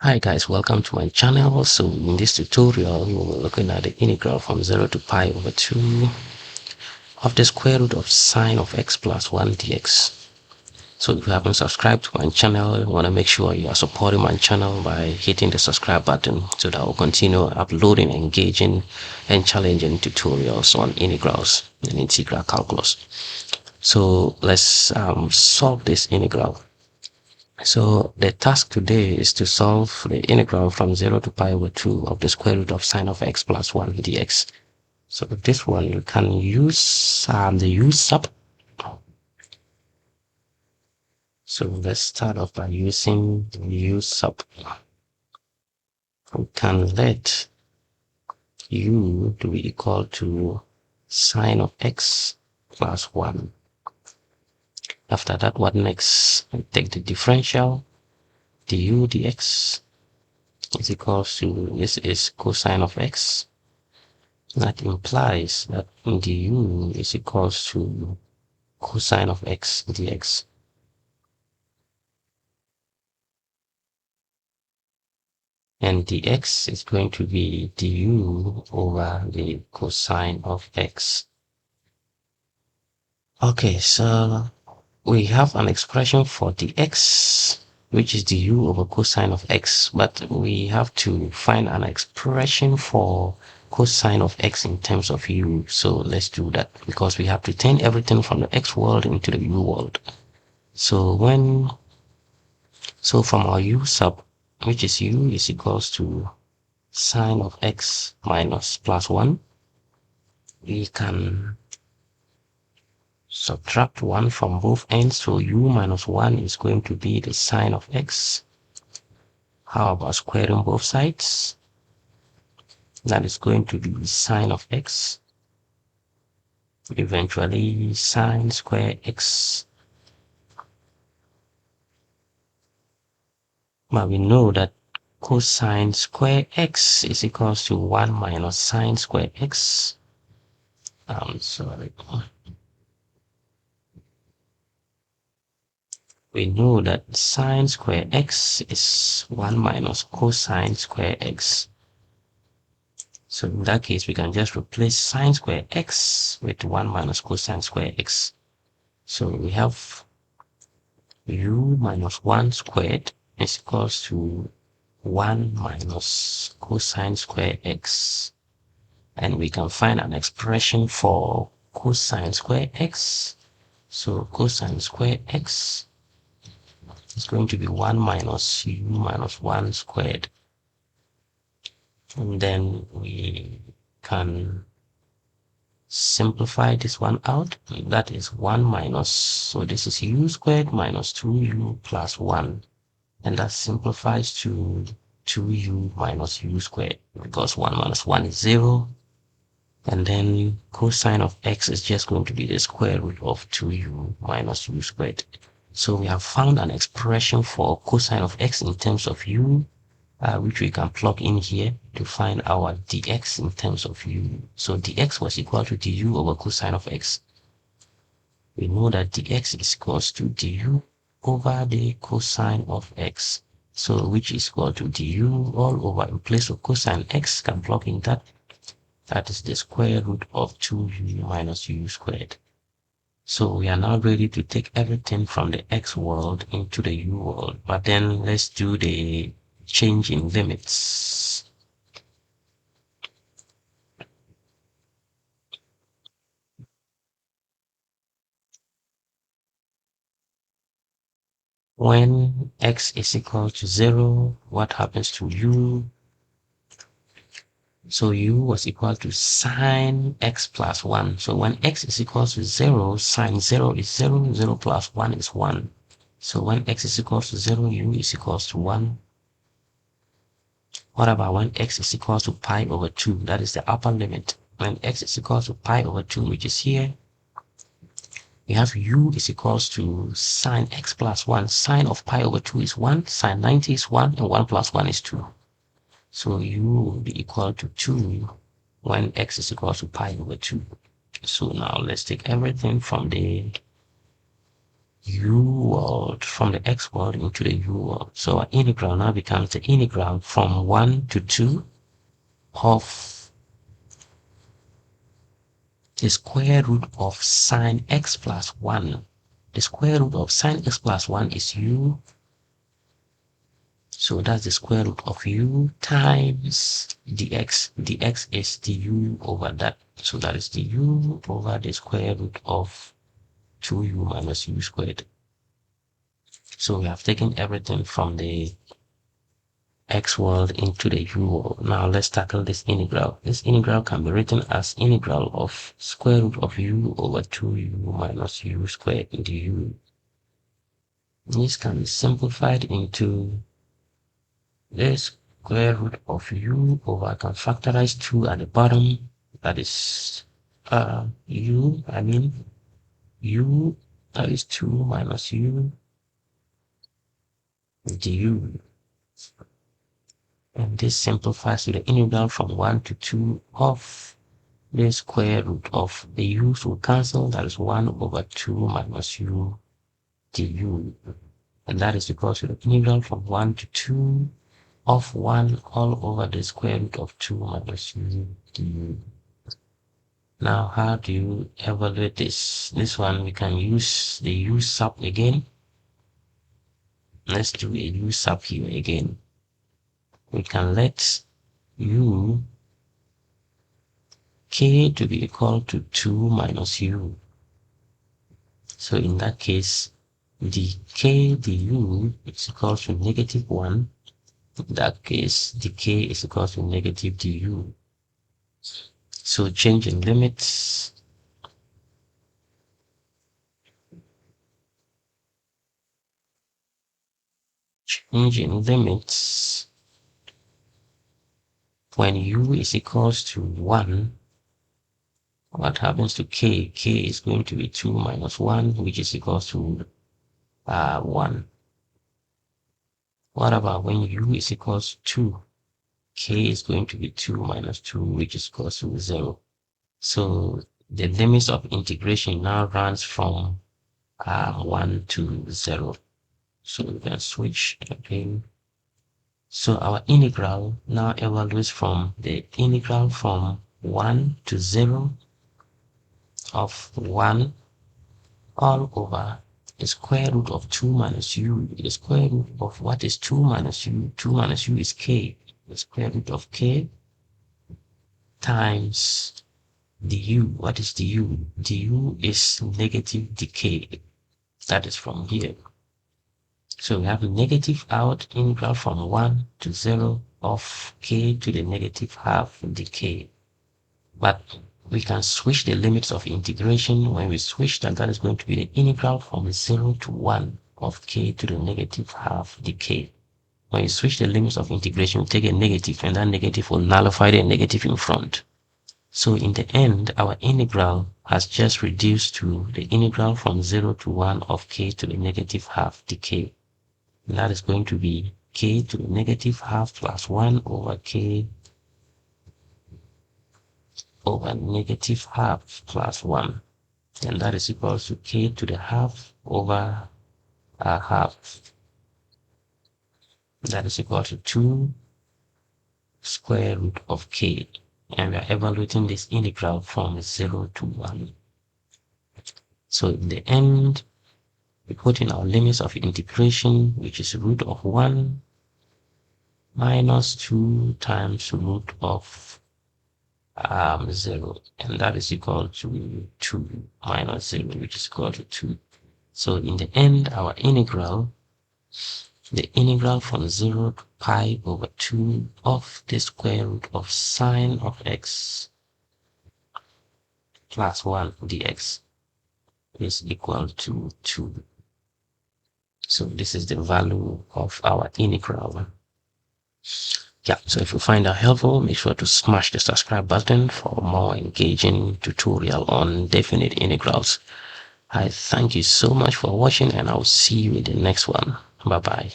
Hi guys, welcome to my channel. So in this tutorial we will be looking at the integral from 0 to pi over 2 of the square root of sine of x plus 1 dx. So if you haven't subscribed to my channel, you want to make sure you are supporting my channel by hitting the subscribe button so that I will continue uploading engaging and challenging tutorials on integrals and integral calculus. So let's solve this integral. So the task today is to solve the integral from 0 to pi over 2 of the square root of sine of x plus 1 dx. So with this one, you can use the u sub. So let's start off by using the u sub. We can let u to be equal to sine of x plus 1. After that, what next? We take the differential, du dx is equals to, this is cosine of x. That implies that du is equals to cosine of x dx. And dx is going to be du over the cosine of x. Okay, so we have an expression for dx, which is du over cosine of x, but we have to find an expression for cosine of x in terms of u. So let's do that, because we have to turn everything from the x world into the u world. So from our u sub, which is u is equals to sine of x minus plus 1, we can subtract 1 from both ends. So u minus 1 is going to be the sine of x. How about squaring both sides? That is going to be sine of x, eventually sine square x. But we know that cosine square x is equals to 1 minus sine square x. We know that sine square x is 1 minus cosine square x. So in that case, we can just replace sine square x with 1 minus cosine square x. So we have u minus 1 squared is equals to 1 minus cosine square x. And we can find an expression for cosine square x. So cosine square x is going to be 1 minus u minus 1 squared. And then we can simplify this one out. That is 1 minus, so this is u squared minus 2u plus 1. And that simplifies to 2u minus u squared, because 1 minus 1 is 0. And then cosine of x is just going to be the square root of 2u minus u squared. So we have found an expression for cosine of x in terms of u, which we can plug in here to find our dx in terms of u. So dx was equal to du over cosine of x. We know that dx is equals to du over the cosine of x. So which is equal to du all over, in place of cosine x, can plug in that. That is the square root of 2u minus u squared. So we are now ready to take everything from the x world into the u world. But then let's do the change in limits. When x is equal to 0, what happens to u? So u was equal to sine x plus 1. So when x is equal to 0, sine 0 is 0, 0 plus 1 is 1. So when x is equal to 0, u is equal to 1. What about when x is equal to pi over 2? That is the upper limit. When x is equal to pi over 2, which is here, we have u is equals to sine x plus 1. Sine of pi over 2 is 1, sine 90 is 1, and 1 plus 1 is 2. So u will be equal to 2 when x is equal to pi over 2. So now let's take everything from the u world, from the x world into the u world. So our integral now becomes the integral from 1 to 2 of the square root of sine x plus 1. The square root of sine x plus 1 is u. So that's the square root of u times dx. Dx is du over that. So that is du over the square root of 2u minus u squared. So we have taken everything from the x world into the u world. Now let's tackle this integral. This integral can be written as integral of square root of u over 2u minus u squared du. This can be simplified into the square root of u over, I can factorize 2 at the bottom. That is u, that is 2 minus u du. And this simplifies to the integral from 1 to 2 of the square root of the u's will cancel. That is 1 over 2 minus u du. And that is equal to the integral from 1 to 2 of 1 all over the square root of 2 minus u du. Now, how do you evaluate this? This one, we can use the u sub again. Let's do a u sub here again. We can let u k to be equal to 2 minus u. So in that case, the k du is equal to negative 1. In that case, the k is equal to negative du. So changing limits. Changing limits. When u is equals to 1, what happens to k? K is going to be 2 minus 1, which is equals to 1. What about when u is equals to 2? K is going to be 2 minus 2, which is equals to 0. So the limits of integration now runs from 1 to 0. So we can switch again. So our integral now evaluates from the integral from 1 to 0 of 1 all over the square root of 2 minus u. The square root of what is 2 minus u? 2 minus u is k. The square root of k times du. What is du? Du is negative decay. That is from here. So we have a negative out, integral from 1 to 0 of k to the negative half decay. But we can switch the limits of integration. When we switch that, that is going to be the integral from 0 to 1 of k to the negative half decay. When you switch the limits of integration, we take a negative, and that negative will nullify the negative in front. So in the end, our integral has just reduced to the integral from 0 to 1 of k to the negative half decay. And that is going to be k to the negative half plus 1 over k over negative half plus 1. And that is equal to k to the half over half. That is equal to 2 square root of k. And we are evaluating this integral from 0 to 1. So in the end, we put in our limits of integration, which is root of 1 minus 2 times root of 0, and that is equal to 2 minus 0, which is equal to 2. So in the end, our integral, the integral from 0 to pi over 2 of the square root of sine of x plus 1 dx is equal to 2. So this is the value of our integral. Yeah, so if you find that helpful, make sure to smash the subscribe button for more engaging tutorial on definite integrals. I thank you so much for watching, and I'll see you in the next one. Bye bye.